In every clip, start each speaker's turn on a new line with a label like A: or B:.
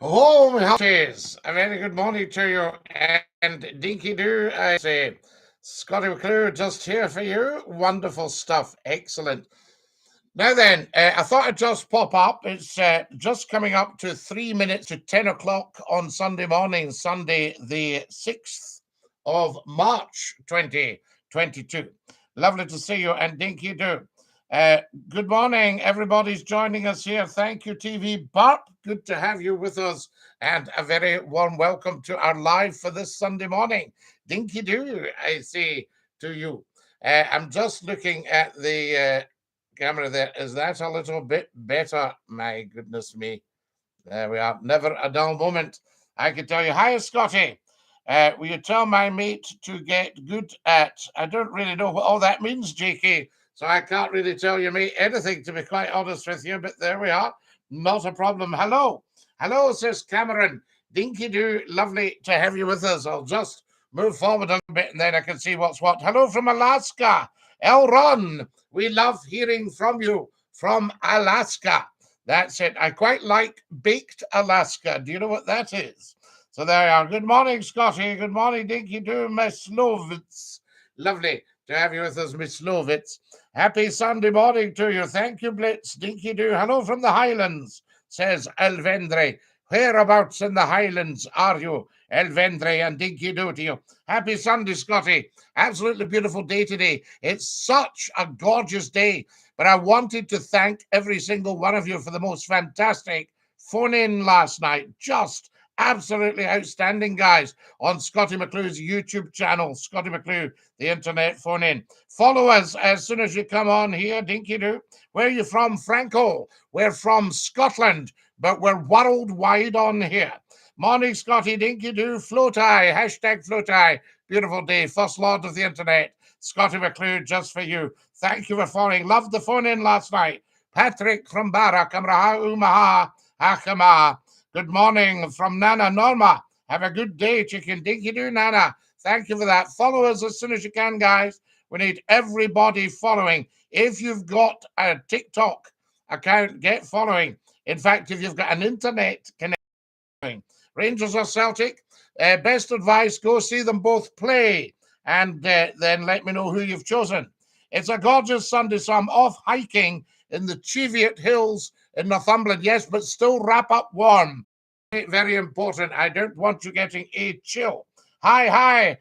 A: Oh, my hearties, a very good morning to you. And Dinky-Doo, I say, Scotty McClue just here for you. Wonderful stuff. Excellent. Now then, I thought I'd just pop up. It's just coming up to 3 minutes to 10 o'clock on Sunday morning, Sunday the 6th of March 2022. Lovely to see you, and Dinky-Doo. Uh, Good morning, everybody's joining us here. Thank you, TV Bart. Good to have you with us, and a very warm welcome to our live for this Sunday morning. Dinky-Doo, I say to you. I'm just looking at the camera there. Is that a little bit better? My goodness me. There we are. Never a dull moment. I can tell you. Hi, Scotty. Will you tell my mate to get good at? I don't really know what all that means, JK. So I can't really tell your mate anything, to be quite honest with you. But there we are. Not a problem. Hello. Hello, says Cameron. Dinky-Doo. Lovely to have you with us. I'll just move forward a little bit and then I can see what's what. Hello from Alaska. Elron. We love hearing from you from Alaska. That's it. I quite like baked Alaska. Do you know what that is? So there you are. Good morning, Scotty. Good morning, Dinky-Doo, Miss Lovitz. Lovely to have you with us, Miss Lovitz. Happy Sunday morning to you. Thank you, Blitz. Dinky-Doo. Hello from the Highlands, says Elvendre. Whereabouts in the Highlands are you, Elvendre, and Dinky-Doo to you? Happy Sunday, Scotty. Absolutely beautiful day today. It's such a gorgeous day. But I wanted to thank every single one of you for the most fantastic phone in last night. Just absolutely outstanding, guys, on Scotty McClue's YouTube channel, Scotty McClue, the internet phone in. Follow us as soon as you come on here, Dinky-Doo. Where are you from, Franco? We're from Scotland, but we're worldwide on here. Morning, Scotty, Dinky-Doo, Floatai, hashtag Floatai. Beautiful day, first lord of the internet. Scotty McClue, just for you. Thank you for phoning. Loved the phone in last night. Patrick from Barra, Kamraha Umaha, Hakama. Good morning from Nana Norma. Have a good day, chicken. Dinky-Doo, Nana. Thank you for that. Follow us as soon as you can, guys. We need everybody following. If you've got a TikTok account, get following. In fact, if you've got an internet connection, Rangers or Celtic, best advice, go see them both play and then let me know who you've chosen. It's a gorgeous Sunday, so I'm off hiking in the Cheviot Hills in Northumberland. Yes, but still wrap up warm. Very important. I don't want you getting a chill. Hi.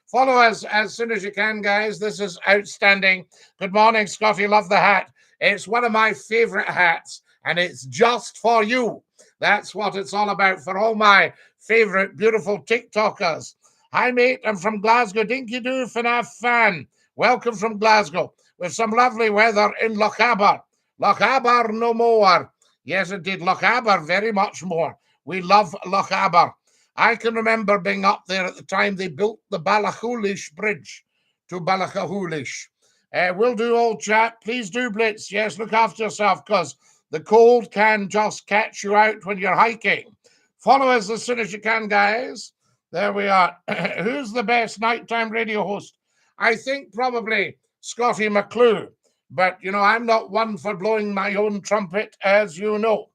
A: Follow us as soon as you can, guys. This is outstanding. Good morning, Scotty. Love the hat. It's one of my favorite hats, and it's just for you. That's what it's all about for all my favorite beautiful TikTokers. Hi, mate. I'm from Glasgow. Dinky-Doo, FNAF fan. Welcome from Glasgow with some lovely weather in Lochaber. Lochaber no more. Yes, indeed. Lochaber very much more. We love Lochaber. I can remember being up there at the time they built the Ballachulish Bridge to Ballachulish. We'll do, old chap. Please do, Blitz. Yes, look after yourself because the cold can just catch you out when you're hiking. Follow us as soon as you can, guys. There we are. Who's the best nighttime radio host? I think probably Scotty McClue. But, I'm not one for blowing my own trumpet, as you know.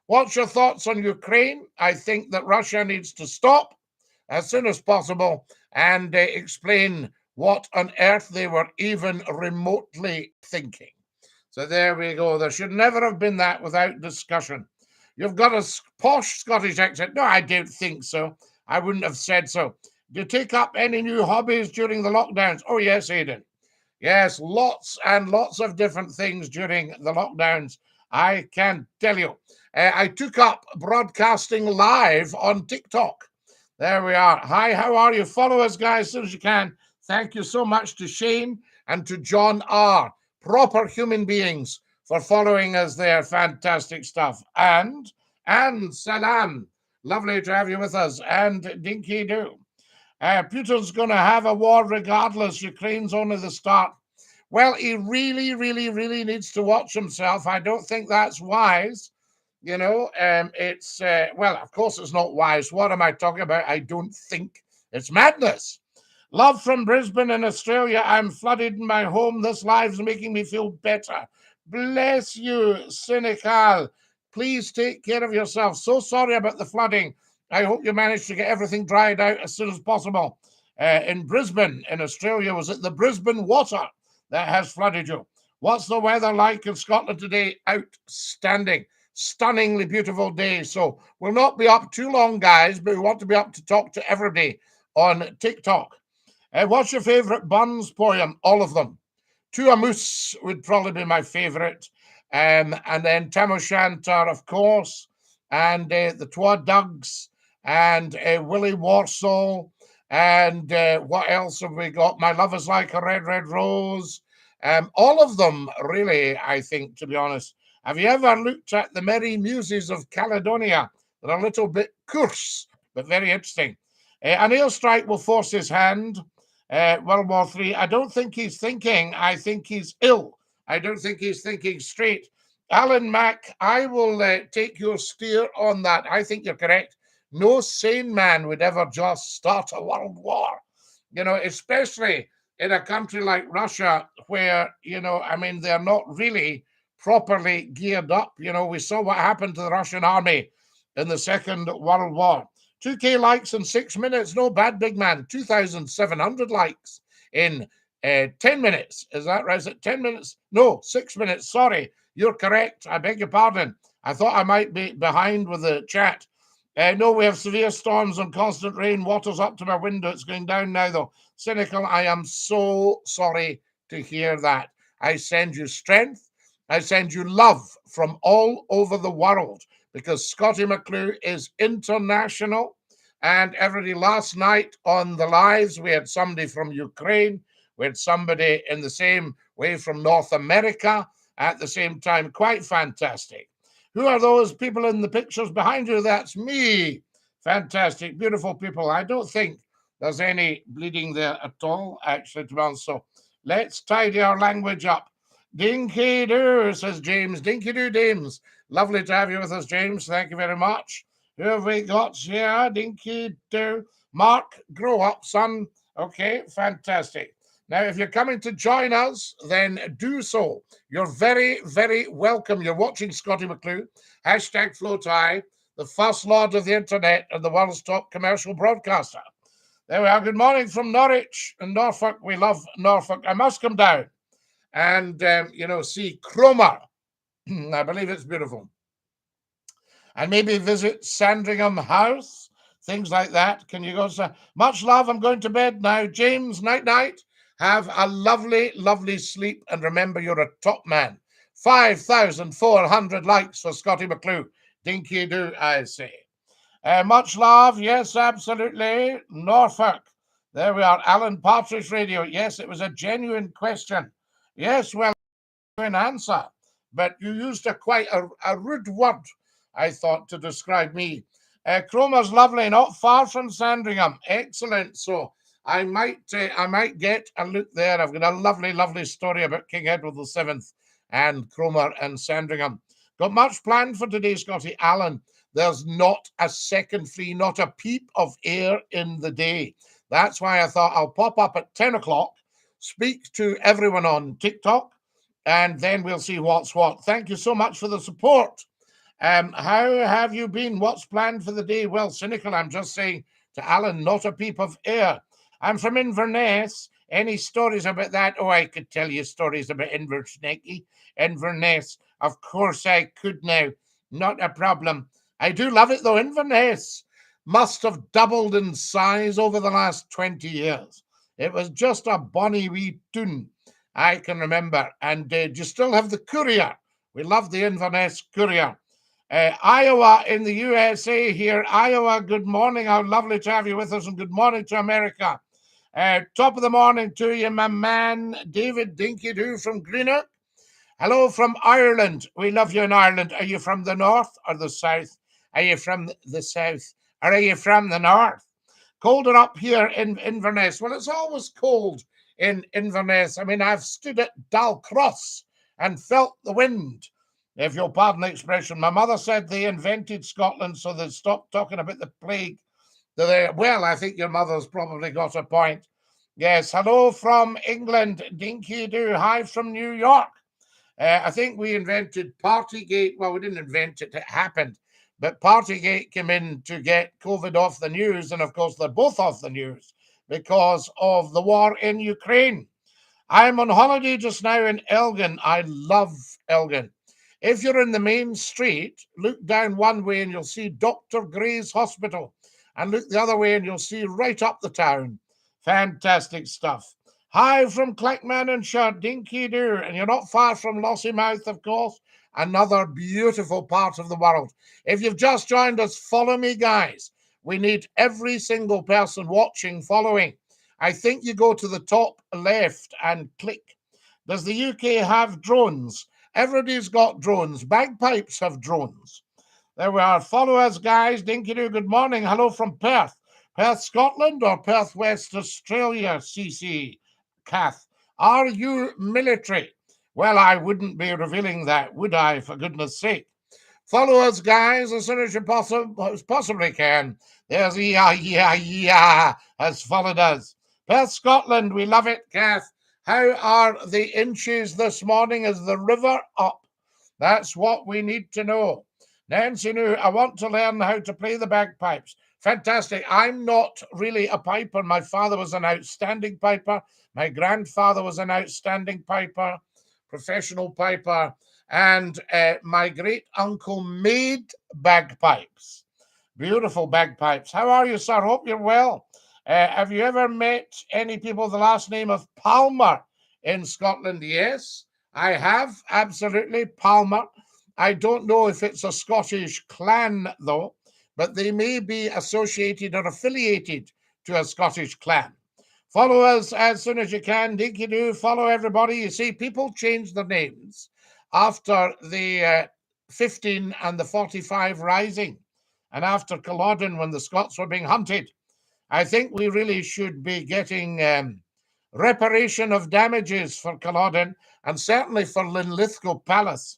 A: What's your thoughts on Ukraine? I think that Russia needs to stop as soon as possible and explain what on earth they were even remotely thinking. So there we go. There should never have been that without discussion. You've got a posh Scottish accent. No, I don't think so. I wouldn't have said so. Do you take up any new hobbies during the lockdowns? Oh, yes, Aidan. Yes, lots and lots of different things during the lockdowns. I can tell you. I took up broadcasting live on TikTok. There we are. Hi, how are you? Follow us, guys, as soon as you can. Thank you so much to Shane and to John R. Proper human beings for following us there. Fantastic stuff. And Salam. Lovely to have you with us. And Dinky-Doo. Putin's going to have a war regardless. Ukraine's only the start. Well, he really, really, really needs to watch himself. I don't think that's wise. It's, well, of course it's not wise. What am I talking about? I don't think. It's madness. Love from Brisbane in Australia. I'm flooded in my home. This live's making me feel better. Bless you, cynical Please take care of yourself. So sorry about the flooding. I hope you managed to get everything dried out as soon as possible. In Brisbane, in Australia, was it the Brisbane water that has flooded you? What's the weather like in Scotland today? Outstanding. Stunningly beautiful day. So we'll not be up too long, guys, but we want to be up to talk to everybody on TikTok. What's your favourite Burns poem? All of them. To a Moose would probably be my favourite. And then Tam O'Shanter, of course, and the Twa Dugs, and Willie Warsaw, and what else have we got? My Love is Like a Red, Red Rose. All of them, really, I think, to be honest. Have you ever looked at the Merry Muses of Caledonia? They're a little bit coarse, but very interesting. An airstrike will force his hand. World War III. I don't think he's thinking. I think he's ill. I don't think he's thinking straight. Alan Mack, I will take your steer on that. I think you're correct. No sane man would ever just start a world war, especially in a country like Russia where, I mean, they're not really properly geared up. We saw what happened to the Russian army in the Second World War. 2K likes in 6 minutes. No bad, big man. 2,700 likes in 10 minutes. Is that right? Is it 10 minutes? No, 6 minutes. Sorry. You're correct. I beg your pardon. I thought I might be behind with the chat. No, we have severe storms and constant rain. Water's up to my window. It's going down now, though. Cynical, I am so sorry to hear that. I send you strength. I send you love from all over the world because Scottie McClue is international. And everybody, last night on the lives, we had somebody from Ukraine. We had somebody in the same way from North America at the same time. Quite fantastic. Who are those people in the pictures behind you? That's me. Fantastic, beautiful people. I don't think there's any bleeding there at all, actually, to be honest. So let's tidy our language up. Dinky-Doo, says James. Dinky-Doo, James. Lovely to have you with us, James. Thank you very much. Who have we got here? Dinky-Doo. Mark, grow up, son. Okay, fantastic. Now, if you're coming to join us, then do so. You're very, very welcome. You're watching Scottie McClue, hashtag FlowTie, the first lord of the internet and the world's top commercial broadcaster. There we are. Good morning from Norwich and Norfolk. We love Norfolk. I must come down and, see Cromer. I believe it's beautiful. And maybe visit Sandringham House, things like that. Can you go? Much love. I'm going to bed now. James, night-night. Have a lovely, lovely sleep. And remember, you're a top man. 5,400 likes for Scottie McClue. Dinky-Doo, I say. Much love. Yes, absolutely. Norfolk. There we are. Alan Partridge Radio. Yes, it was a genuine question. Yes, well, an answer. But you used quite a rude word, I thought, to describe me. Cromer's lovely, not far from Sandringham. Excellent. So I might get a look there. I've got a lovely, lovely story about King Edward VII and Cromer and Sandringham. Got much planned for today, Scottie. Alan, there's not a second free, not a peep of air in the day. That's why I thought I'll pop up at 10 o'clock, speak to everyone on TikTok, and then we'll see what's what. Thank you so much for the support. How have you been? What's planned for the day? Well, cynical, I'm just saying to Alan, not a peep of air. I'm from Inverness. Any stories about that? Oh, I could tell you stories about Inverness. Of course I could now. Not a problem. I do love it, though. Inverness must have doubled in size over the last 20 years. It was just a bonny wee toon, I can remember. And do you still have the Courier? We love the Inverness Courier. Iowa in the USA here. Iowa, good morning. How lovely to have you with us, and good morning to America. Top of the morning to you, my man, David Dinky-Doo from Greenock. Hello from Ireland. We love you in Ireland. Are you from the north or the south? Are you from the south or are you from the north? Colder up here in Inverness. Well, it's always cold in Inverness. I mean, I've stood at Dalcross and felt the wind, if you'll pardon the expression. My mother said they invented Scotland so they stopped talking about the plague. Well, I think your mother's probably got a point. Yes, hello from England, Dinky-Doo. Hi from New York. I think we invented Partygate. Well, we didn't invent it, it happened. But Partygate came in to get COVID off the news. And of course, they're both off the news because of the war in Ukraine. I'm on holiday just now in Elgin. I love Elgin. If you're in the main street, look down one way and you'll see Dr. Gray's Hospital. And look the other way and you'll see right up the town. Fantastic stuff. Hi from Clackmannanshire, Dinky-Doo. And you're not far from Lossiemouth, of course. Another beautiful part of the world. If you've just joined us, follow me, guys. We need every single person watching following. I think you go to the top left and click. Does the UK have drones? Everybody's got drones. Bagpipes have drones. There we are. Follow us, guys. Dinky-Doo, good morning. Hello from Perth. Perth, Scotland or Perth, West Australia, CC? Kath. Are you military? Well, I wouldn't be revealing that, would I, for goodness sake? Follow us, guys, as soon as you possibly can. There's yeah, has followed us. Perth, Scotland, we love it, Kath. How are the inches this morning? Is the river up? That's what we need to know. Nancy New, I want to learn how to play the bagpipes. Fantastic. I'm not really a piper. My father was an outstanding piper. My grandfather was an outstanding piper, professional piper. And my great uncle made bagpipes. Beautiful bagpipes. How are you, sir? Hope you're well. Have you ever met any people with the last name of Palmer in Scotland? Yes, I have. Absolutely. Palmer. I don't know if it's a Scottish clan, though, but they may be associated or affiliated to a Scottish clan. Follow us as soon as you can. Dinky-Doo, follow everybody. You see, people change their names after the 15 and the 45 rising and after Culloden when the Scots were being hunted. I think we really should be getting reparation of damages for Culloden and certainly for Linlithgow Palace.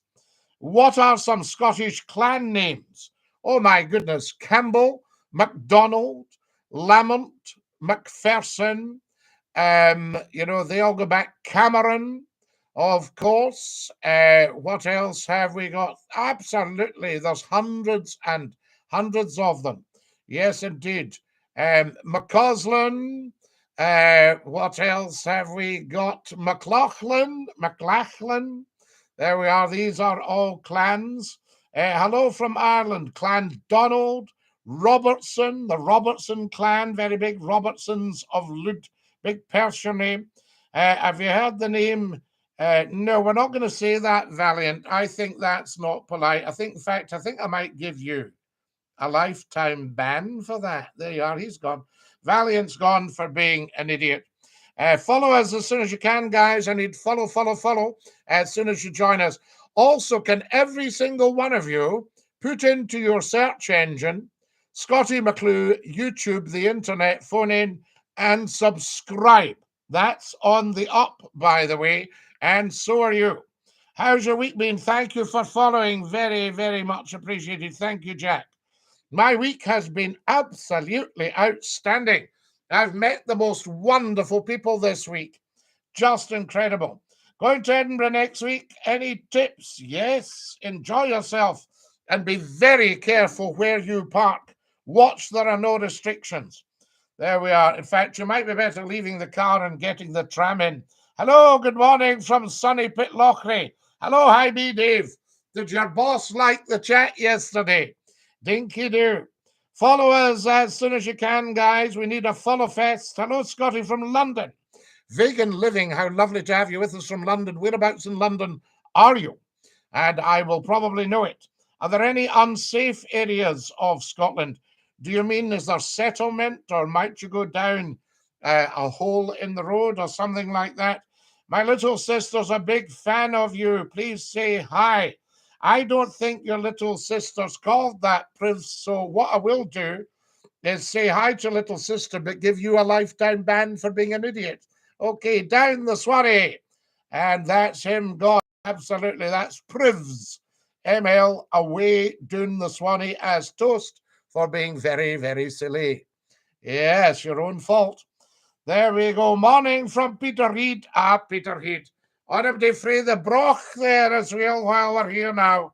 A: What are some Scottish clan names? Oh my goodness, Campbell, MacDonald, Lamont, Macpherson, they all go back. Cameron, of course. What else have we got? Absolutely, there's hundreds and hundreds of them. Yes, indeed. McCausland. What else have we got? McLaughlin. There we are. These are all clans. Hello from Ireland. Clan Donald, Robertson, the Robertson clan, very big. Robertsons of Lud, big Persian name. Have you heard the name? No, we're not going to say that, Valiant. I think that's not polite. In fact, I think I might give you a lifetime ban for that. There you are. He's gone. Valiant's gone for being an idiot. Follow us as soon as you can, guys. I need follow as soon as you join us. Also, can every single one of you put into your search engine Scottie McClue, YouTube, the internet, phone in, and subscribe. That's on the up, by the way, and so are you. How's your week been? Thank you for following. Very, very much appreciated. Thank you, Jack. My week has been absolutely outstanding. I've met the most wonderful people this week. Just incredible. Going to Edinburgh next week. Any tips? Yes. Enjoy yourself and be very careful where you park. Watch there are no restrictions. There we are. In fact, you might be better leaving the car and getting the tram in. Hello, good morning from sunny Pitlochry. Hello, hi, B. Dave. Did your boss like the chat yesterday? Dinky-Doo. Follow us as soon as you can, guys. We need a follow fest. Hello, Scotty from London. Vegan Living, how lovely to have you with us from London. Whereabouts in London are you? And I will probably know it. Are there any unsafe areas of Scotland? Do you mean is there settlement, or might you go down a hole in the road or something like that? My little sister's a big fan of you. Please say hi. I don't think your little sister's called that, Priv, so what I will do is say hi to little sister, but give you a lifetime ban for being an idiot. Okay, down the Swarry. And that's him gone. Absolutely, that's Privs. ML away down the Swanee as toast for being very, very silly. Yes, your own fault. There we go. Morning from Peter Reid. Peter Reid. Anybody frae the Broch there as well while we're here now?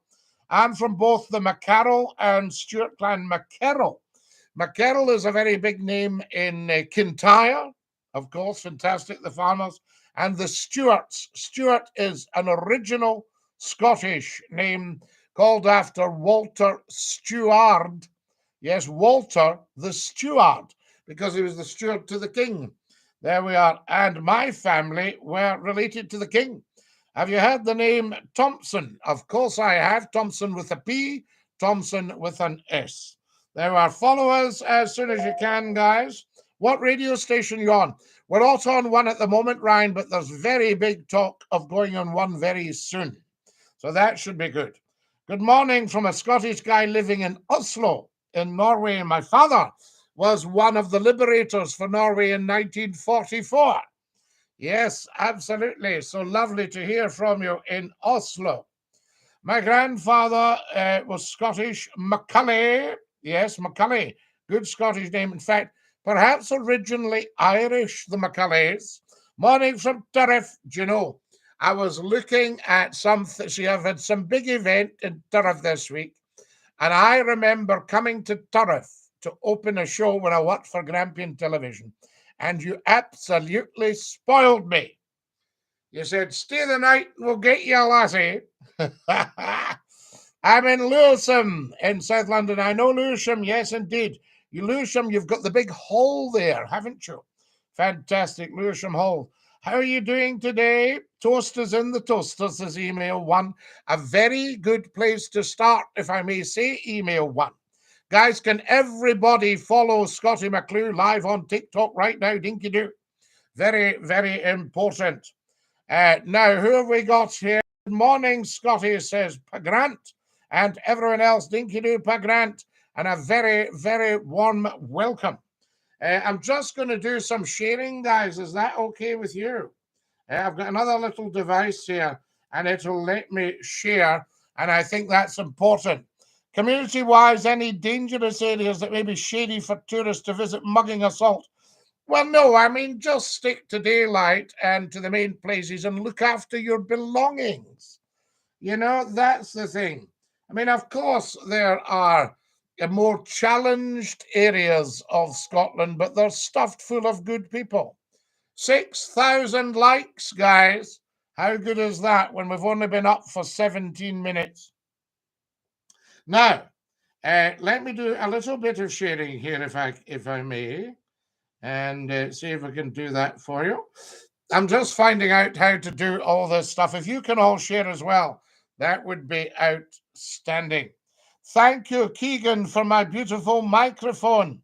A: I'm from both the McCarroll and Stuart clan. McCarroll. McCarroll is a very big name in Kintyre, of course, fantastic, the farmers. And the Stuarts. Stuart is an original Scottish name called after Walter Steward. Yes, Walter the Steward, because he was the steward to the king. There we are. And my family were related to the king. Have you heard the name Thompson? Of course I have. Thompson with a P, Thompson with an S. There are followers as soon as you can, guys. What radio station you on? We're not on one at the moment, Ryan, but there's very big talk of going on one very soon. So that should be good. Good morning from a Scottish guy living in Oslo in Norway. My father was one of the liberators for Norway in 1944. Yes, absolutely. So lovely to hear from you in Oslo. My grandfather was Scottish, McClue. Yes, McClue. Good Scottish name. In fact, perhaps originally Irish, the McClues. Morning from Turriff. Do you know, I was looking at something. See, I've had some big event in Turriff this week. And I remember coming to Turriff to open a show when I worked for Grampian Television. And you absolutely spoiled me. You said, stay the night and we'll get you a lassie. I'm in Lewisham in South London. I know Lewisham, yes, indeed. You Lewisham, you've got the big hall there, haven't you? Fantastic, Lewisham Hall. How are you doing today? Toasters in the toasters is email one. A very good place to start, if I may say, email one. Guys, can everybody follow Scottie McClue live on TikTok right now? Dinky-Doo. Very, very important. Now, who have we got here? Good morning, Scottie, says Grant, and everyone else, Dinky-Doo, Grant, and a very, very warm welcome. I'm just going to do some sharing, guys. Is that okay with you? I've got another little device here, and it'll let me share, and I think that's important. Community-wise, any dangerous areas that may be shady for tourists to visit, mugging, assault? Well, no, I mean, just stick to daylight and to the main places and look after your belongings. You know, that's the thing. I mean, of course, there are more challenged areas of Scotland, but they're stuffed full of good people. 6,000 likes, guys. How good is that when we've only been up for 17 minutes? Now, let me do a little bit of sharing here, if I may, and see if I can do that for you. I'm just finding out how to do all this stuff. If you can all share as well, that would be outstanding. Thank you, Keegan, for my beautiful microphone.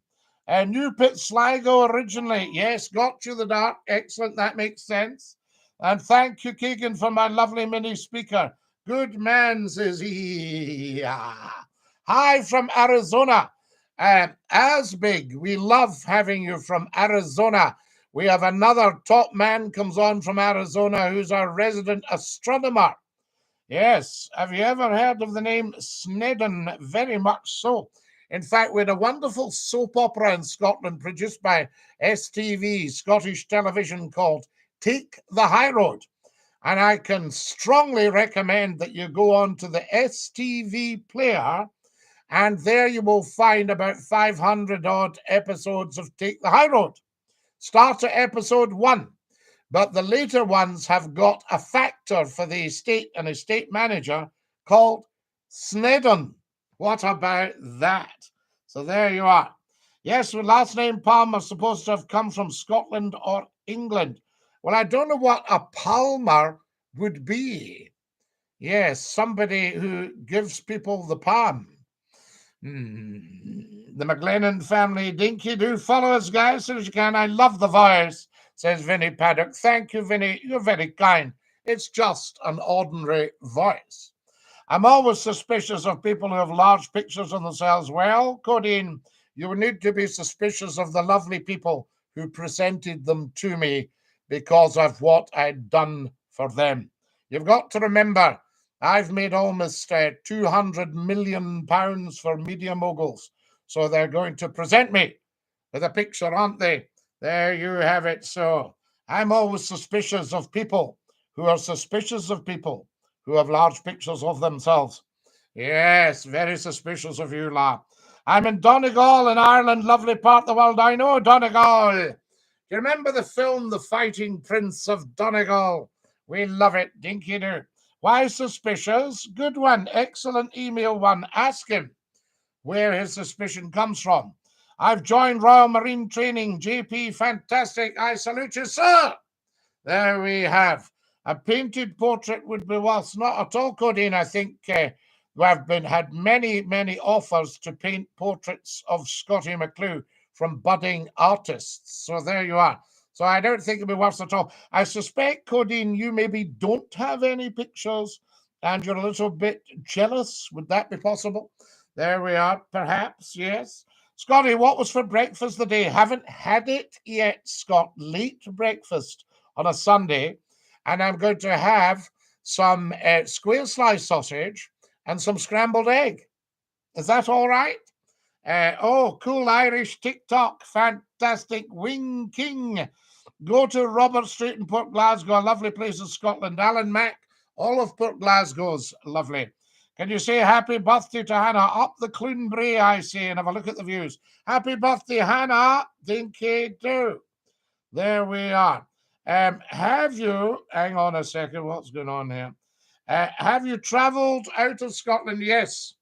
A: New Pit Sligo originally. Yes, got you the dark. Excellent. That makes sense. And thank you, Keegan, for my lovely mini speaker. Good man, says he. Hi from Arizona. As big, we love having you from Arizona. We have another top man comes on from Arizona who's our resident astronomer. Yes. Have you ever heard of the name Snedden? Very much so. In fact, we had a wonderful soap opera in Scotland produced by STV, Scottish Television, called Take the High Road. And I can strongly recommend that you go on to the STV player, and there you will find about 500 odd episodes of Take the High Road. Start at episode 1. But the later ones have got a factor for the estate and estate manager called Snedden. What about that? So there you are. Yes, the last name Palmer is supposed to have come from Scotland or England. Well, I don't know what a Palmer would be. Yes, somebody who gives people the palm. The McLennan family, Dinky-Doo, follow us, guys, as soon as you can. I love the voice, says Vinnie Paddock. Thank you, Vinnie. You're very kind. It's just an ordinary voice. I'm always suspicious of people who have large pictures on themselves. Well, Codeine, you would need to be suspicious of the lovely people who presented them to me because of what I'd done for them. You've got to remember, I've made almost £200 million for media moguls. So they're going to present me with a picture, aren't they? There you have it. So I'm always suspicious of people who are suspicious of people who have large pictures of themselves. Yes, very suspicious of you, lad. I'm in Donegal in Ireland, lovely part of the world. I know Donegal. Do you remember the film The Fighting Prince of Donegal? We love it, Dinky-Doo. Why suspicious? Good one, excellent email one. Ask him where his suspicion comes from. I've joined Royal Marine Training. JP, fantastic. I salute you, sir. There we have. A painted portrait would be worth not at all, Codeine. I think we have had many offers to paint portraits of Scottie McClue from budding artists. So there you are. So I don't think it'd be worth at all. I suspect, Codeine, you maybe don't have any pictures and you're a little bit jealous. Would that be possible? There we are, perhaps, yes. Scottie, what was for breakfast today? Haven't had it yet, Scott. Late breakfast on a Sunday, and I'm going to have some square slice sausage and some scrambled egg. Is that all right? Oh, cool Irish TikTok. Fantastic. Wing King. Go to Robert Street in Port Glasgow, a lovely place in Scotland. Alan Mack, all of Port Glasgow's lovely. Can you say happy birthday to Hannah? Up the Clune Brae, I say, and have a look at the views. Happy birthday, Hannah. Dinky-Doo. There we are. Have you, hang on a second, what's going on here? Have you traveled out of Scotland? Yes.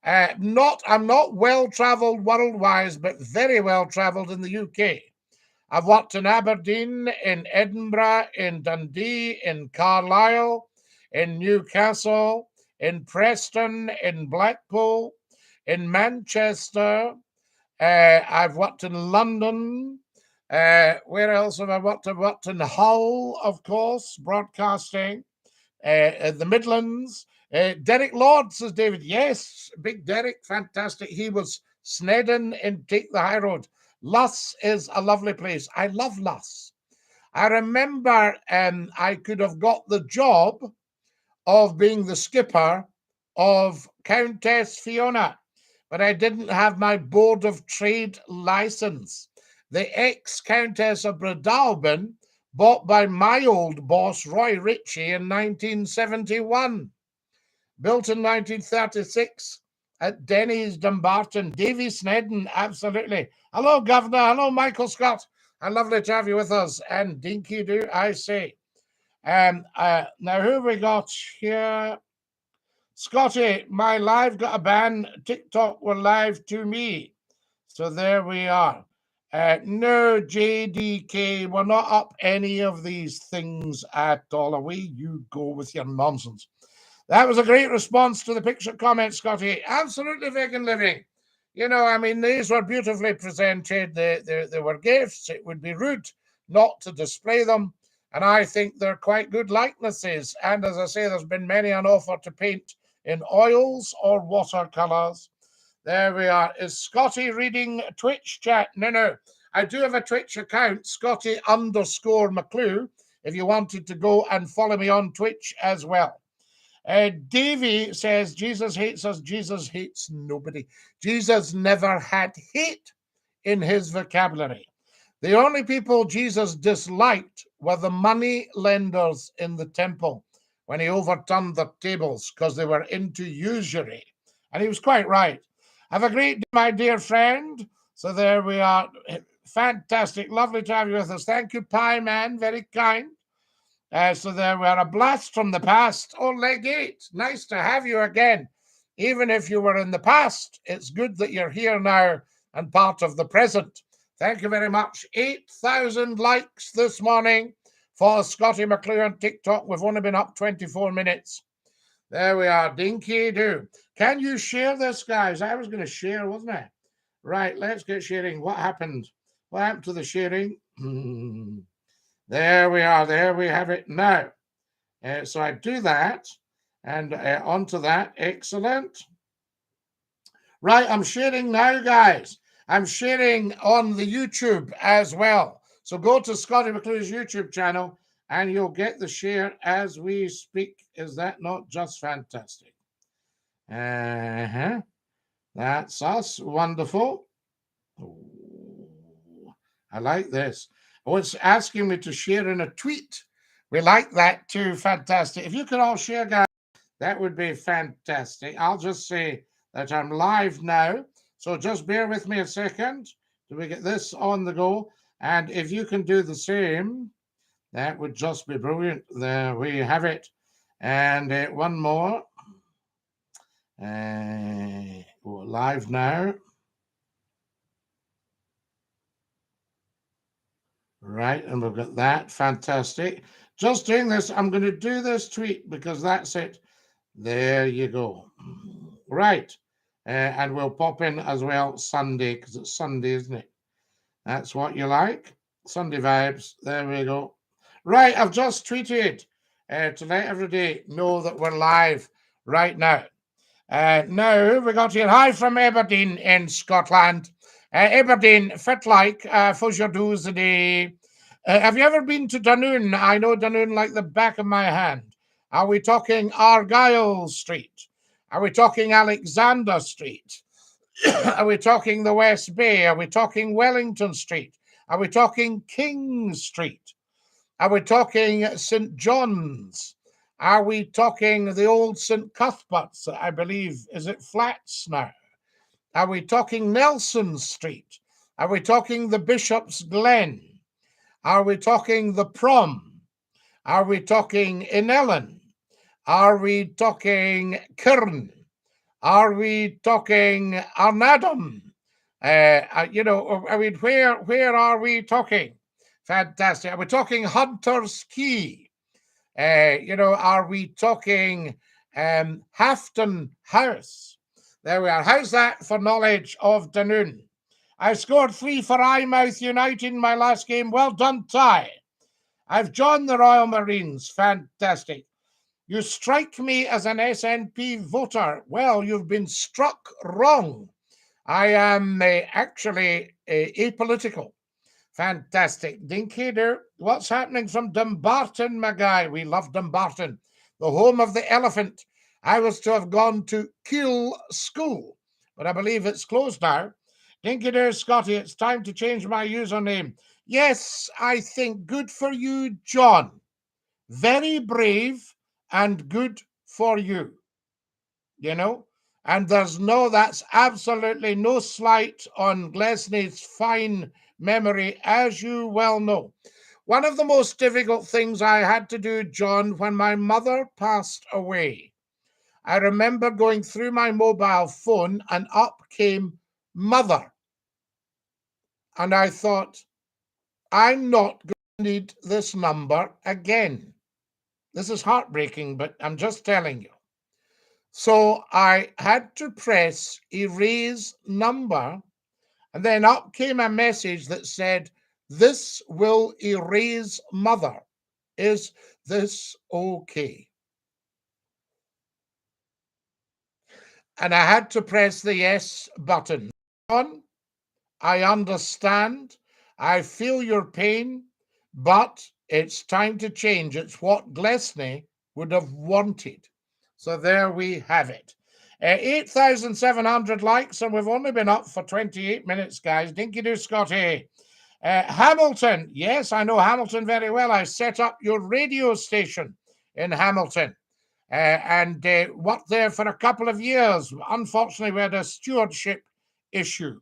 A: I'm not well traveled world-wise, but very well traveled in the UK. I've worked in Aberdeen, in Edinburgh, in Dundee, in Carlisle, in Newcastle, in Preston, in Blackpool, in Manchester. I've worked in London. Where else have I worked? I've worked in Hull, of course, broadcasting. The Midlands. Derek Lord, says David. Yes, big Derek, fantastic. He was Snedden in Take the High Road. Luss is a lovely place. I love Luss. I remember I could have got the job of being the skipper of Countess Fiona, but I didn't have my Board of Trade license. The ex-Countess of Breadalbane, bought by my old boss, Roy Ritchie, in 1971. Built in 1936 at Denny's, Dumbarton. Davy Snedden, absolutely. Hello, Governor. Hello, Michael Scott. And lovely to have you with us. And Dinky-Doo, I say. Now, who have we got here? Scottie, my live got a ban. TikTok were live to me. So there we are. No, JDK, we're not up any of these things at all. Away you go with your nonsense. That was a great response to the picture comment, Scottie. Absolutely vegan living. You know, I mean, these were beautifully presented. They were gifts. It would be rude not to display them. And I think they're quite good likenesses. And as I say, there's been many an offer to paint in oils or watercolors. There we are. Is Scottie reading Twitch chat? No. I do have a Twitch account, Scottie_McClue, if you wanted to go and follow me on Twitch as well. Davy says, Jesus hates us. Jesus hates nobody. Jesus never had hate in his vocabulary. The only people Jesus disliked were the money lenders in the temple when he overturned the tables because they were into usury. And he was quite right. Have a great day, my dear friend. So there we are. Fantastic. Lovely to have you with us. Thank you, Pie Man. Very kind. So there we are. A blast from the past. Oh, Legate. Nice to have you again. Even if you were in the past, it's good that you're here now and part of the present. Thank you very much. 8,000 likes this morning for Scottie McClue on TikTok. We've only been up 24 minutes. There we are. Dinky-Doo. Can you share this, guys? I was going to share, wasn't I? Right, let's get sharing. What happened? What happened to the sharing? There we are. There we have it now. So I do that and onto that. Excellent. Right, I'm sharing now, guys. I'm sharing on the YouTube as well. So go to Scottie McClue's YouTube channel and you'll get the share as we speak. Is that not just fantastic? That's us. Wonderful. Oh, I like this. Oh, it's asking me to share in a tweet. We like that too. Fantastic. If you could all share, guys, that would be fantastic. I'll just say that I'm live now. So just bear with me a second till we get this on the go. And if you can do the same, that would just be brilliant. There we have it. And one more. We're live now. Right, and we've got that. Fantastic. Just doing this. I'm going to do this tweet because that's it. There you go. Right. And we'll pop in as well Sunday because it's Sunday, isn't it? That's what you like. Sunday vibes. There we go. Right. I've just tweeted to let everybody know that we're live right now. Now we got here. Hi from Aberdeen in Scotland. Aberdeen, fit like, fw's your do's a day. Have you ever been to Dunoon? I know Dunoon like the back of my hand. Are we talking Argyle Street? Are we talking Alexander Street? Are we talking the West Bay? Are we talking Wellington Street? Are we talking King Street? Are we talking St. John's? Are we talking the old St. Cuthbert's, I believe? Is it flats now? Are we talking Nelson Street? Are we talking the Bishop's Glen? Are we talking the Prom? Are we talking Inellen? Are we talking Kirn? Are we talking Arnadum? I mean, where are we talking? Fantastic. Are we talking Hunter's Quay? Are we talking Hafton House? There we are. How's that for knowledge of Dunoon? I scored 3 for Eyemouth United in my last game. Well done, Ty. I've joined the Royal Marines. Fantastic. You strike me as an SNP voter. Well, you've been struck wrong. I am actually apolitical. Fantastic. Dinky-Doo, what's happening from Dumbarton, my guy? We love Dumbarton, the home of the elephant. I was to have gone to Keele School, but I believe it's closed now. Dinky-Doo, Scotty, it's time to change my username. Yes, I think good for you, John. Very brave and good for you. You know? And that's absolutely no slight on Glesney's fine memory, as you well know. One of the most difficult things I had to do, John, when my mother passed away, I remember going through my mobile phone and up came mother. And I thought, I'm not going to need this number again. This is heartbreaking, but I'm just telling you. So I had to press erase number, and then up came a message that said, this will erase mother. Is this okay? And I had to press the yes button. John, I understand. I feel your pain, but it's time to change. It's what Glesney would have wanted. So there we have it. 8,700 likes, and we've only been up for 28 minutes, guys. Dinky-Doo, Scotty. Hamilton. Yes, I know Hamilton very well. I set up your radio station in Hamilton and worked there for a couple of years. Unfortunately, we had a stewardship issue.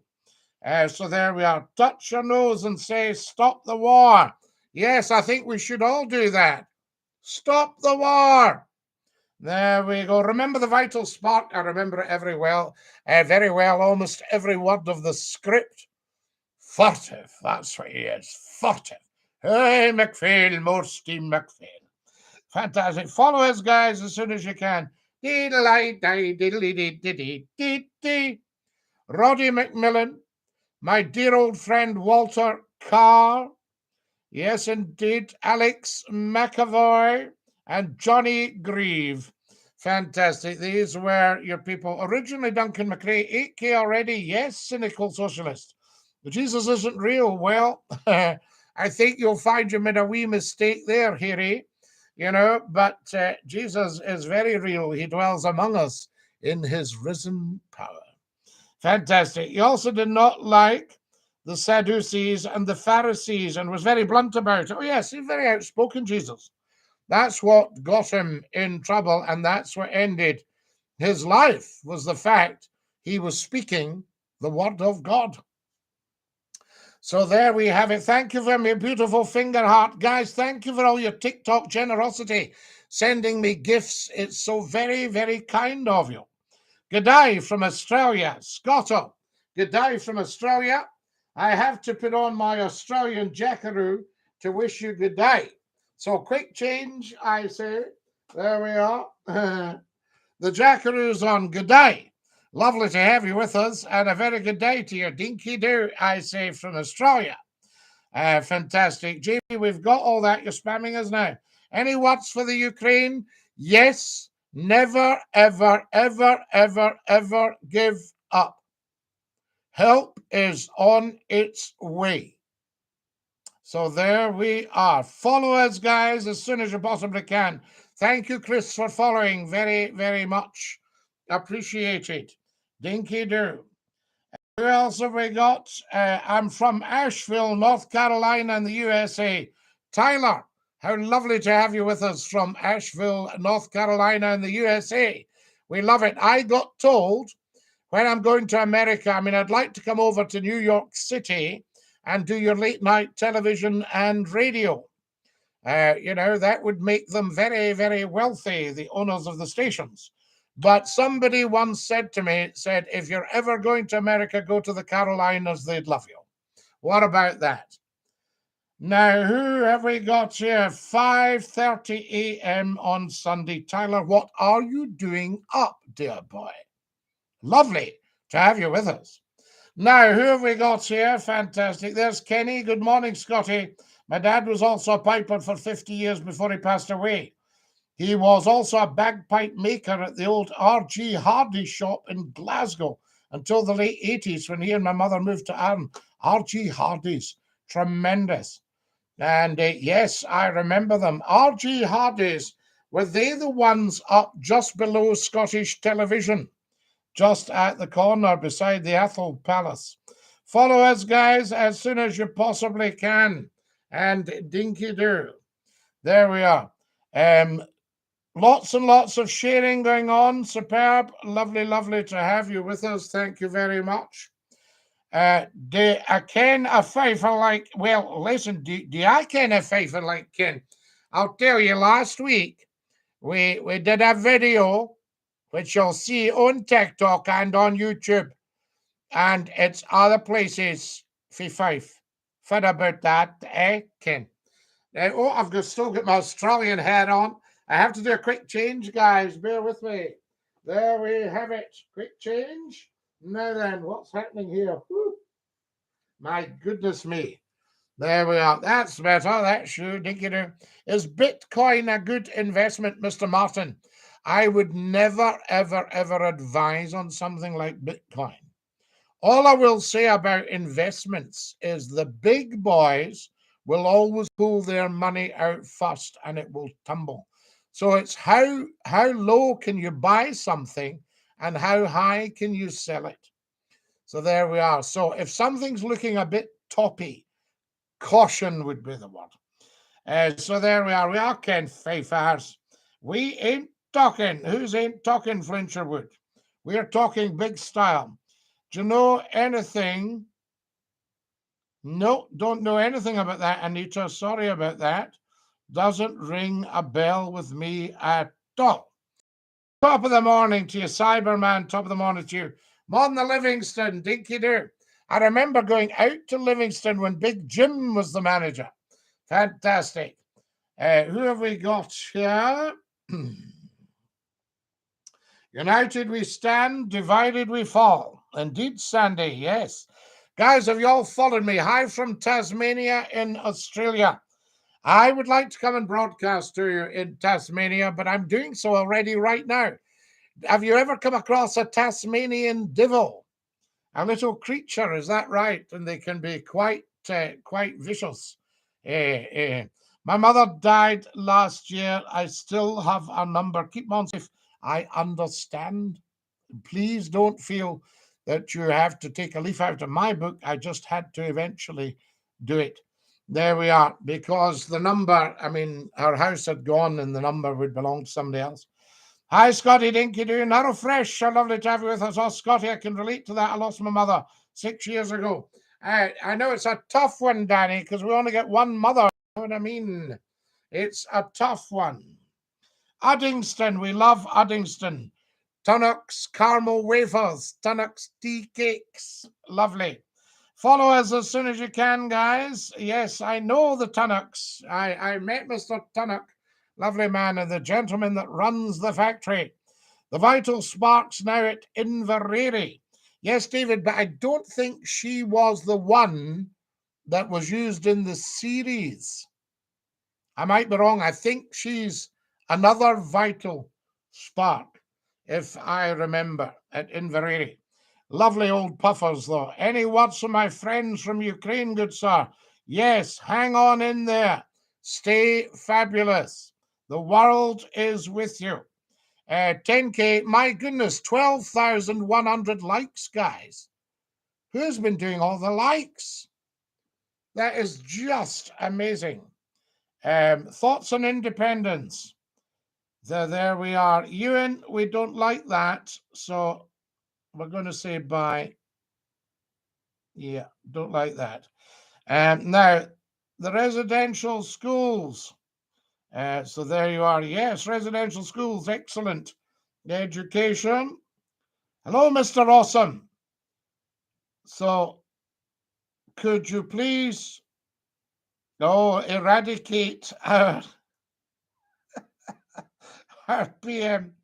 A: So there we are. Touch your nose and say, stop the war. Yes, I think we should all do that. Stop the war. There we go. Remember the vital spark? I remember it very well, almost every word of the script. Furtive, that's what he is. Furtive. Hey, McPhail, more steam, McPhail. Fantastic. Follow us, guys, as soon as you can. Roddy McMillan, my dear old friend Walter Carr. Yes, indeed. Alex McAvoy and Johnny Grieve. Fantastic. These were your people. Originally, Duncan McRae, 8K already. Yes, cynical socialist. But Jesus isn't real. Well, I think you'll find you made a wee mistake there, Harry. But Jesus is very real. He dwells among us in his risen power. Fantastic. He also did not like the Sadducees and the Pharisees and was very blunt about it. Oh, yes, he's very outspoken, Jesus. That's what got him in trouble, and that's what ended his life, was the fact he was speaking the word of God. So there we have it. Thank you for my beautiful finger heart. Guys, thank you for all your TikTok generosity, sending me gifts. It's so very, very kind of you. Good day from Australia, Scotto. Good day from Australia. I have to put on my Australian jackaroo to wish you good day. So quick change, I say. There we are. The jackaroo's on. Good day. Lovely to have you with us, and a very good day to you. Dinky-Doo, I say, from Australia. Fantastic. Jamie, we've got all that. You're spamming us now. Any words for the Ukraine? Yes. Never, ever, ever, ever, ever give up. Help is on its way. So there we are. Follow us, guys, as soon as you possibly can. Thank you, Chris, for following. Very, very much appreciated. Dinky-Doo. Who else have we got? I'm from Asheville, North Carolina in the USA. Tyler, how lovely to have you with us from Asheville, North Carolina in the USA. We love it. I got told when I'm going to America, I'd like to come over to New York City and do your late night television and radio. That would make them very, very wealthy, the owners of the stations. But somebody once said to me, if you're ever going to America, go to the Carolinas, they'd love you. What about that? Now, who have we got here? 5:30 a.m. on Sunday. Tyler, what are you doing up, dear boy? Lovely to have you with us. Now, who have we got here? Fantastic. There's Kenny. Good morning, Scotty. My dad was also a piper for 50 years before he passed away. He was also a bagpipe maker at the old R.G. Hardy shop in Glasgow until the late 80s when he and my mother moved to Arran. R.G. Hardy's, tremendous. And yes, I remember them. R.G. Hardy's, were they the ones up just below Scottish television, just at the corner beside the Atholl Palace? Follow us, guys, as soon as you possibly can. And Dinky-Doo. There we are. Lots and lots of sharing going on. Superb. Lovely, lovely to have you with us. Thank you very much. Do I ken a fifer like, well, listen, do I ken a fifer like Ken? I'll tell you, last week we did a video which you'll see on TikTok and on YouTube, and it's other places for five. Fed about that, Ken? I've still got my Australian hat on. I have to do a quick change, guys. Bear with me. There we have it. Quick change. Now then, what's happening here? Whew. My goodness me. There we are. That's better. That's sure. Dinky-Doo. Is Bitcoin a good investment, Mr. Martin? I would never, ever, ever advise on something like Bitcoin. All I will say about investments is the big boys will always pull their money out first and it will tumble. So it's how low can you buy something and how high can you sell it? So there we are. So if something's looking a bit toppy, caution would be the word. So there we are. We are Ken Fifers. We ain't talking. Who's ain't talking, Flincherwood? We are talking big style. Do you know anything? No, don't know anything about that, Anita. Sorry about that. Doesn't ring a bell with me at all. Top of the morning to you, Cyberman. Top of the morning to you. Mon the Livingston, Dinky-Doo. I remember going out to Livingston when Big Jim was the manager. Fantastic. Who have we got here? United we stand, divided we fall. Indeed, Sandy, yes. Guys, have you all followed me? Hi from Tasmania in Australia. I would like to come and broadcast to you in Tasmania, but I'm doing so already right now. Have you ever come across a Tasmanian devil? A little creature, is that right? And they can be quite vicious. My mother died last year. I still have a number. Keep on safe. I understand. Please don't feel that you have to take a leaf out of my book. I just had to eventually do it. There we are. Because the number, I mean, her house had gone and the number would belong to somebody else. Hi, Scotty Dinky-Doo. Not fresh. So lovely to have you with us. Oh, Scotty, I can relate to that. I lost my mother 6 years ago. I know it's a tough one, Danny, because we only get one mother. You know what I mean? It's a tough one. Uddingston. We love Uddingston. Tunnock's caramel wafers. Tunnock's tea cakes. Lovely. Follow us as soon as you can, guys. Yes, I know the Tunnocks. I met Mr. Tunnock, lovely man, and the gentleman that runs the factory. The Vital Sparks now at Inverary. Yes, David, but I don't think she was the one that was used in the series. I might be wrong. I think she's another Vital Spark, if I remember, at Inverary. Lovely old puffers, though. Any words from my friends from Ukraine, good sir? Yes, hang on in there. Stay fabulous. The world is with you. 10K, my goodness, 12,100 likes, guys. Who's been doing all the likes? That is just amazing. Thoughts on independence. There we are. Ewan, we don't like that, so we're going to say bye. Yeah, don't like that. Now, the residential schools. So there you are. Yes, residential schools, excellent. Education. Hello, Mr. Awesome. So, could you please eradicate our PM?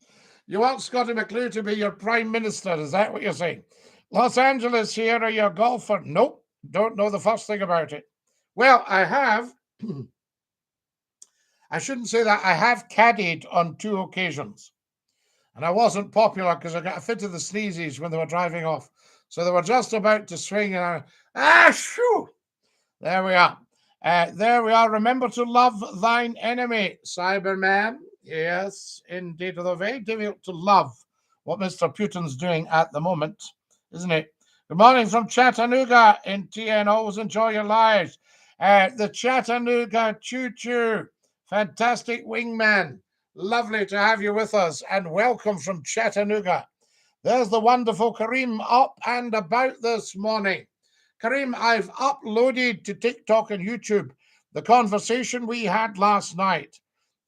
A: You want Scotty McClue to be your prime minister? Is that what you're saying? Los Angeles here, are you a golfer? Nope, don't know the first thing about it. Well, I have. I shouldn't say that. I have caddied on 2 occasions. And I wasn't popular because I got a fit of the sneezes when they were driving off. So they were just about to swing and shoo! There we are. There we are. Remember to love thine enemy, Cyberman. Yes, indeed. Although very difficult to love what Mr. Putin's doing at the moment, isn't it? Good morning from Chattanooga in TN. Always enjoy your lives. The Chattanooga choo-choo. Fantastic wingman. Lovely to have you with us, and welcome from Chattanooga. There's the wonderful Kareem up and about this morning. Kareem, I've uploaded to TikTok and YouTube the conversation we had last night.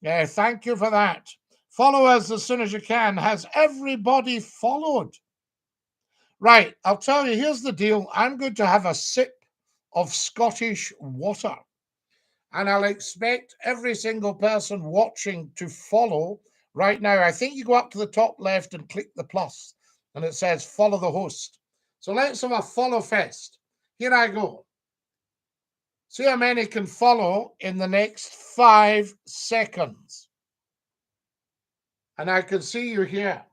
A: Thank you for that. Follow us as soon as you can. Has everybody followed? Right, I'll tell you, here's the deal. I'm going to have a sip of Scottish water. And I'll expect every single person watching to follow right now. I think you go up to the top left and click the plus, and it says follow the host. So let's have a follow fest. Here I go. See how many can follow in the next 5 seconds. And I can see you here.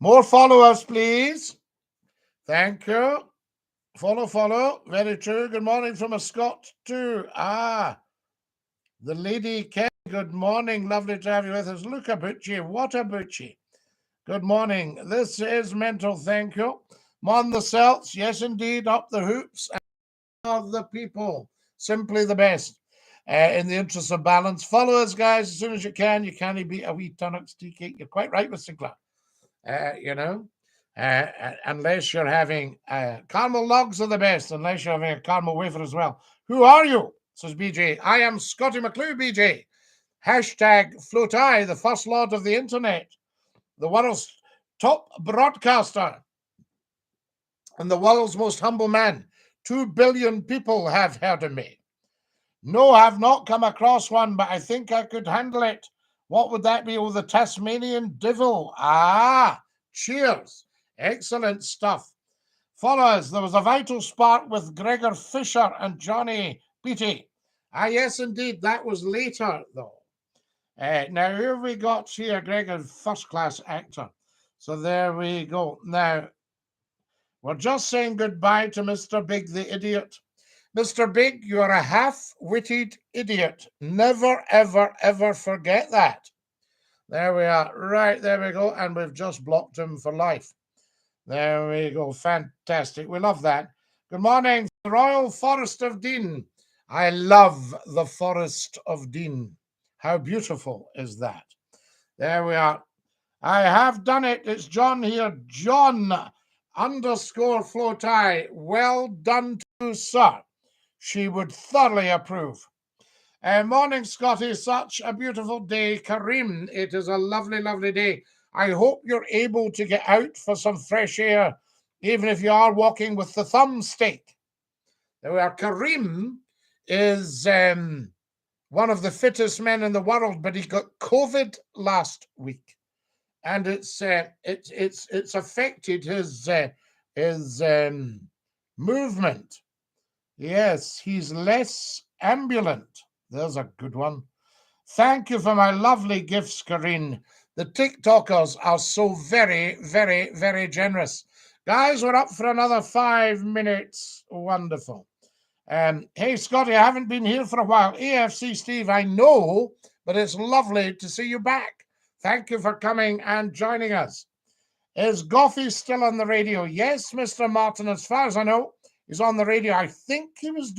A: More followers, please. Thank you. Follow. Very true. Good morning from a Scot too. The lady Ken. Good morning. Lovely to have you with us. Luca Bucci. What a Bucci. Good morning. This is mental. Thank you. Mon the Celts. Yes, indeed. Up the hoops. Of the people. Simply the best. In the interest of balance. Follow us, guys, as soon as you can. You can't beat a wee Tunnock's tea cake. You're quite right, Mr. Sinclair. Unless you're having caramel logs are the best, unless you're having a caramel wafer as well. Who are you? Says BJ. I am Scotty McClue, BJ. Hashtag FloatI, the first lord of the internet, the world's top broadcaster, and the world's most humble man. 2 billion people have heard of me. No, I have not come across one, but I think I could handle it. What would that be? Oh, the Tasmanian Devil. Cheers. Excellent stuff. Follow us. There was a vital spark with Gregor Fisher and Johnny Beattie. Yes, indeed. That was later, though. Now, who have we got here? Gregor, first-class actor. So there we go. Now, we're just saying goodbye to Mr. Big the Idiot. Mr. Big, you are a half-witted idiot. Never, ever, ever forget that. There we are. Right, there we go. And we've just blocked him for life. There we go. Fantastic. We love that. Good morning, the Royal Forest of Dean. I love the Forest of Dean. How beautiful is that? There we are. I have done it. It's John here. John underscore Flotai. Well done to sir. She would thoroughly approve. Morning, Scotty. Such a beautiful day. Karim, it is a lovely, lovely day. I hope you're able to get out for some fresh air, even if you are walking with the thumbstick. There we are. Karim is one of the fittest men in the world, but he got COVID last week, and it's affected his movement. Yes, he's less ambulant. There's a good one. Thank you for my lovely gifts, Corinne. The TikTokers are so very, very, very generous. Guys, we're up for another 5 minutes. Wonderful. Hey, Scotty, I haven't been here for a while. AFC Steve, I know, but it's lovely to see you back. Thank you for coming and joining us. Is Goffy still on the radio? Yes, Mr. Martin, as far as I know, he's on the radio. I think he was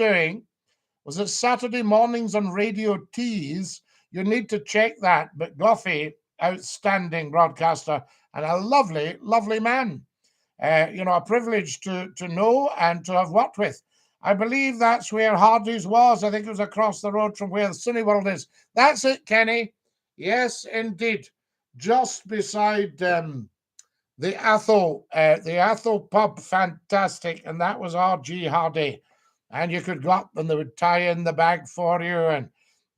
A: it Saturday mornings on Radio Tees? You need to check that. But Goffy, outstanding broadcaster and a lovely, lovely man. A privilege to know and to have worked with. I believe that's where Hardy's was. I think it was across the road from where the Cineworld is. That's it, Kenny. Yes, indeed. Just beside the Athol pub, fantastic. And that was R.G. Hardy. And you could go up and they would tie in the bag for you and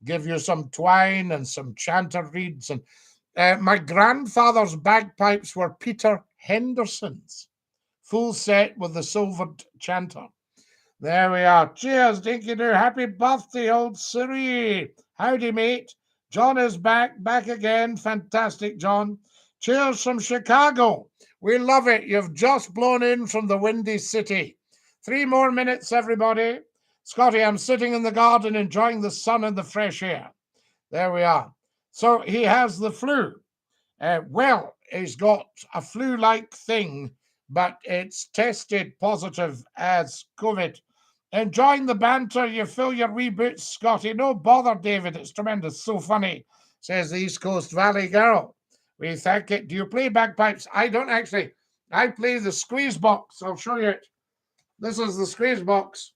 A: give you some twine and some chanter reeds. And my grandfather's bagpipes were Peter Henderson's, full set with the silvered chanter. There we are. Cheers, Dinky-Doo. Happy birthday, old Siri. Howdy, mate. John is back again. Fantastic, John. Cheers from Chicago. We love it. You've just blown in from the Windy City. 3 more minutes, everybody. Scotty, I'm sitting in the garden enjoying the sun and the fresh air. There we are. So he has the flu. He's got a flu-like thing, but it's tested positive as COVID. Enjoying the banter. You fill your wee boots, Scotty. No bother, David. It's tremendous. So funny, says the East Coast Valley girl. We thank it. Do you play bagpipes? I don't actually. I play the squeeze box. I'll show you it. This is the squeeze box,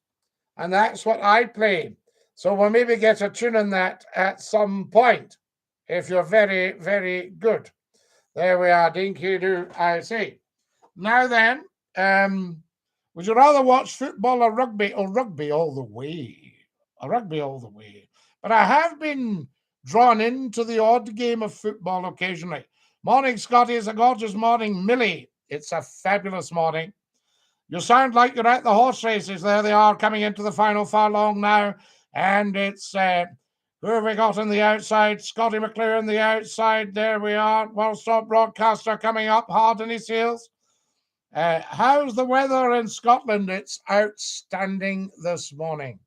A: and that's what I play. So we'll maybe get a tune in that at some point, if you're very, very good. There we are, Dinky-Doo, I say. Now then, would you rather watch football or rugby? Oh, rugby all the way. Rugby all the way. But I have been drawn into the odd game of football occasionally. Morning, Scotty. It's a gorgeous morning. Millie, it's a fabulous morning. You sound like you're at the horse races. There they are, coming into the final furlong now. And it's, who have we got on the outside? Scotty McClue on the outside. There we are. Well-stopped broadcaster coming up hard on his heels. How's the weather in Scotland? It's outstanding this morning.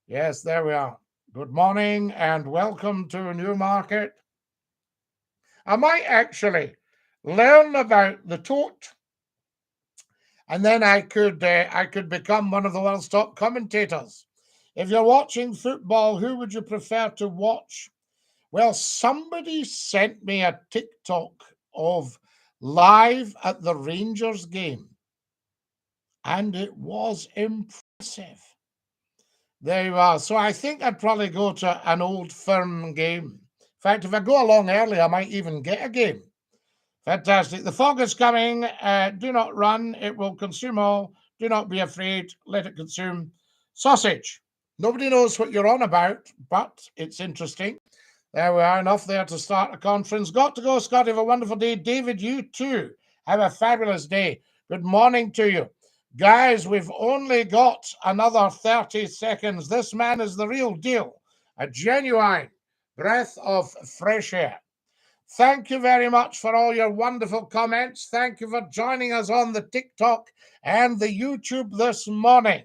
A: Yes, there we are. Good morning and welcome to Newmarket. I might actually learn about the ToThe, and then I could become one of the world's top commentators. If you're watching football, who would you prefer to watch? Well, somebody sent me a TikTok of live at the Rangers game, and it was impressive. There you are. So I think I'd probably go to an Old Firm game. In fact, if I go along early, I might even get a game. Fantastic. The fog is coming. Do not run. It will consume all. Do not be afraid. Let it consume. Sausage. Nobody knows what you're on about, but it's interesting. There we are. Enough there to start a conference. Got to go, Scott. Have a wonderful day. David, you too. Have a fabulous day. Good morning to you. Guys, we've only got another 30 seconds. This man is the real deal. A genuine breath of fresh air. Thank you very much for all your wonderful comments. Thank you for joining us on the TikTok and the YouTube this morning.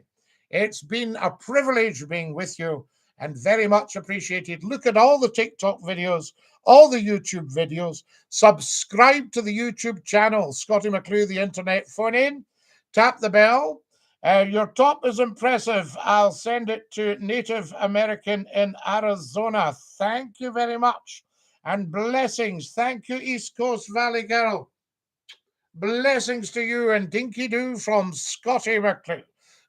A: It's been a privilege being with you, and very much appreciated. Look at all the TikTok videos, all the YouTube videos. Subscribe to the YouTube channel, Scottie McClue, the internet. Phone in, tap the bell. Your top is impressive. I'll send it to Native American in Arizona. Thank you very much. And blessings. Thank you, East Coast Valley Girl. Blessings to you and Dinky-Doo from Scottie McClue.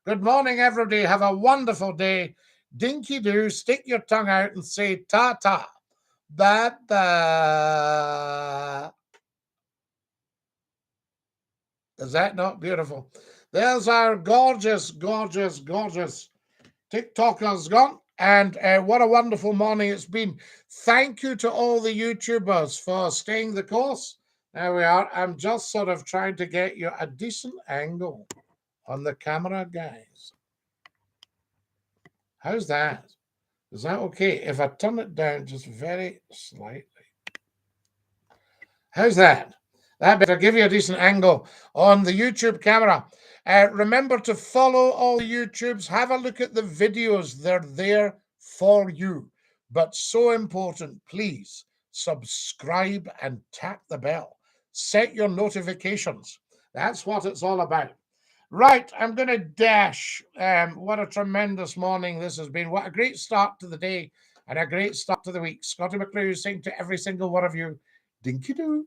A: Good morning, everybody. Have a wonderful day. Dinky-Doo, stick your tongue out and say ta-ta. Ba-ba. Is that not beautiful? There's our gorgeous, gorgeous, gorgeous TikTokers gone. And what a wonderful morning it's been. Thank you to all the YouTubers for staying the course. There we are. I'm just sort of trying to get you a decent angle on the camera, guys. How's that? Is that okay? If I turn it down just very slightly. How's that? That better give you a decent angle on the YouTube camera. Remember to follow all the YouTubes. Have a look at the videos. They're there for you. But so important, please subscribe and tap the bell. Set your notifications. That's what it's all about. Right, I'm going to dash. What a tremendous morning this has been. What a great start to the day and a great start to the week. Scottie McClue saying to every single one of you, Dinky-Doo.